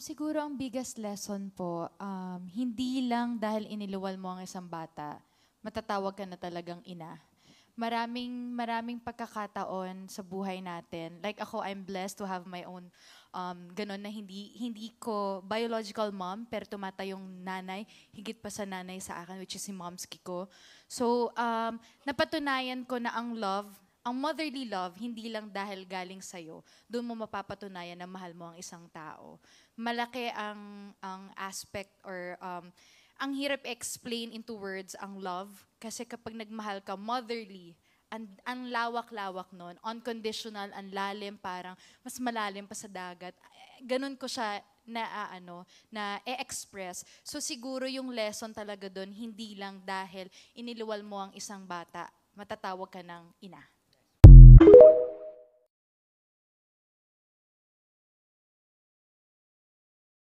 Siguro ang biggest lesson po, hindi lang dahil iniluwal mo ang isang bata, matatawag ka na talagang ina. Maraming pagkakataon sa buhay natin. Like ako, I'm blessed to have my own ganun na hindi ko biological mom, pero tumatayong nanay, higit pa sa nanay sa akin, which is si Momski ko. So, napatunayan ko na ang motherly love, hindi lang dahil galing sa'yo, doon mo mapapatunayan na mahal mo ang isang tao. Malaki ang aspect or ang hirap explain into words ang love kasi kapag nagmahal ka motherly, ang lawak-lawak nun, unconditional, ang lalim, parang mas malalim pa sa dagat. Ganun ko siya na e-express. So siguro yung lesson talaga doon, hindi lang dahil iniluwal mo ang isang bata, matatawag ka ng ina.